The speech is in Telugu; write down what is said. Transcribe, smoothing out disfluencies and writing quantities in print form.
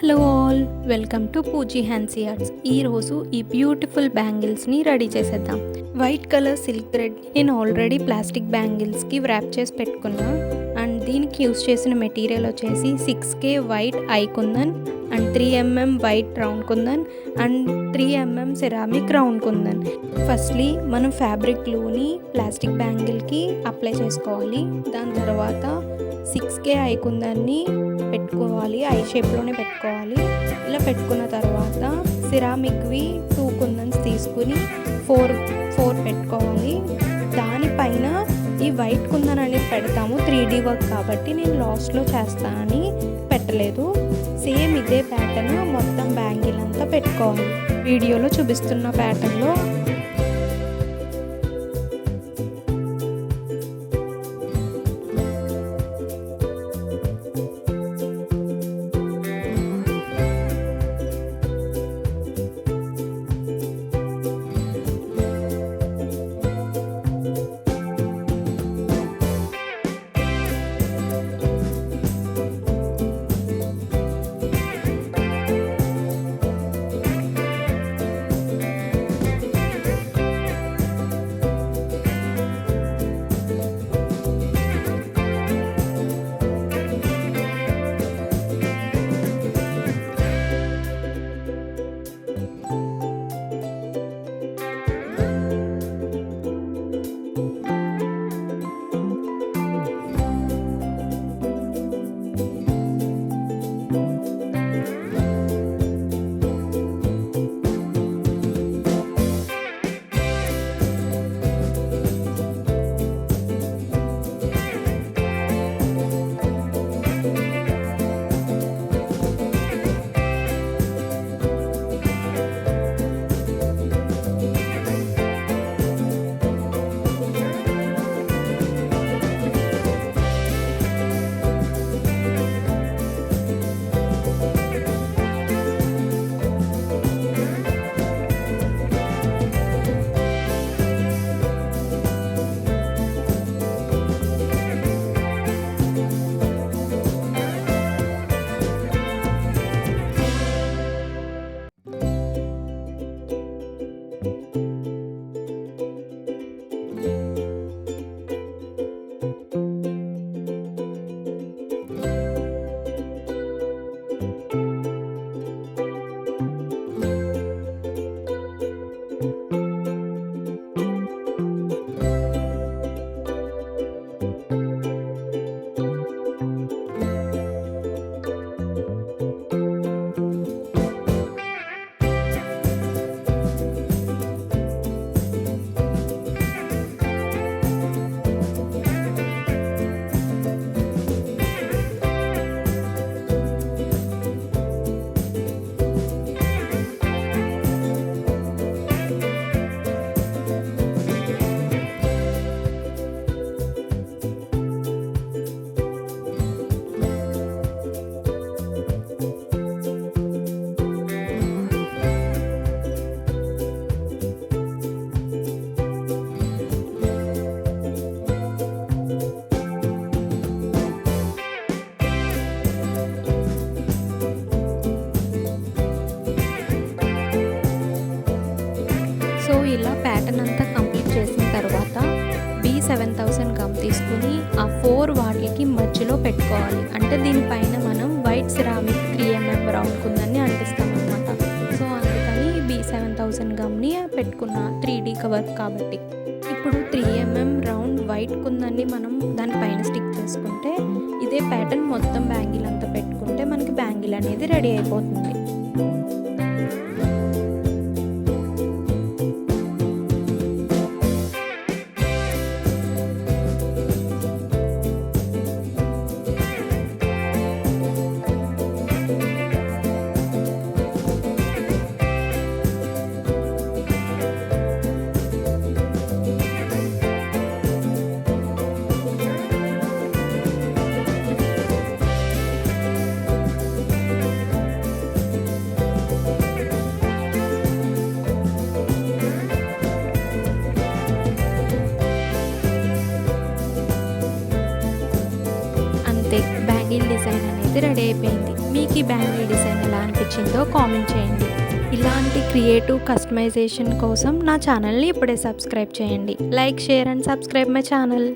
హలో ఆల్, వెల్కమ్ టు పూజీ హ్యాన్సీ ఆర్ట్స్. ఈరోజు ఈ బ్యూటిఫుల్ బ్యాంగిల్స్ని రెడీ చేసేద్దాం. వైట్ కలర్ సిల్క్ థ్రెడ్ నేను ఆల్రెడీ ప్లాస్టిక్ బ్యాంగిల్స్కి వ్రాప్ చేసి పెట్టుకున్నా. అండ్ దీనికి యూస్ చేసిన మెటీరియల్ వచ్చేసి 6K వైట్ ఐ kundan and 3mm white round kundan and 3mm ceramic round kundan. Firstly మనం ఫ్యాబ్రిక్ గ్లూని ప్లాస్టిక్ బ్యాంగిల్కి అప్లై చేసుకోవాలి. దాని తర్వాత 6K ఐ కుందన్ని పెట్టుకోవాలి, ఐ షేప్లోనే పెట్టుకోవాలి. ఇలా పెట్టుకున్న తర్వాత సిరామిక్వి 2 కుందన్స్ తీసుకుని 4 పెట్టుకోవాలి. దానిపైన ఈ వైట్ కుందన్ అనేది పెడతాము. 3D వర్క్ కాబట్టి నేను లాస్ట్లో చేస్తానని పెట్టలేదు. సేమ్ ఇదే ప్యాటర్న్ మొత్తం బ్యాంగిల్ అంతా పెట్టుకోవాలి. వీడియోలో చూపిస్తున్న ప్యాటర్న్లో ఇలా ప్యాటర్న్ అంతా కంప్లీట్ చేసిన తర్వాత B7000 గమ్ తీసుకుని ఆ 4 వాటికి మధ్యలో పెట్టుకోవాలి. అంటే దీనిపైన మనం వైట్ సిరామిక్ 3mm రౌండ్ కుందన్ని అంటిస్తాం అనమాట. సో అందుకని B7000 గమ్ని పెట్టుకున్న 3D కవర్ కాబట్టి. ఇప్పుడు 3mm రౌండ్ వైట్ కుందన్ని మనం దానిపైన స్టిక్ చేసుకుంటే ఇదే ప్యాటర్న్ మొత్తం బ్యాంగిల్ అంతా పెట్టుకుంటే మనకి బ్యాంగిల్ అనేది రెడీ అయిపోతుంది. అంతే, బ్యాంగిల్ డిజైన్ అనేది రెడీ అయిపోయింది. మీకు మీకు ఈ బ్యాంగిల్ డిజైన్ ఎలా అనిపించిందో కామెంట్ చేయండి. ఇలాంటి క్రియేటివ్ కస్టమైజేషన్ కోసం నా ఛానల్ని ఇప్పుడే సబ్స్క్రైబ్ చేయండి. Like, share and subscribe my channel.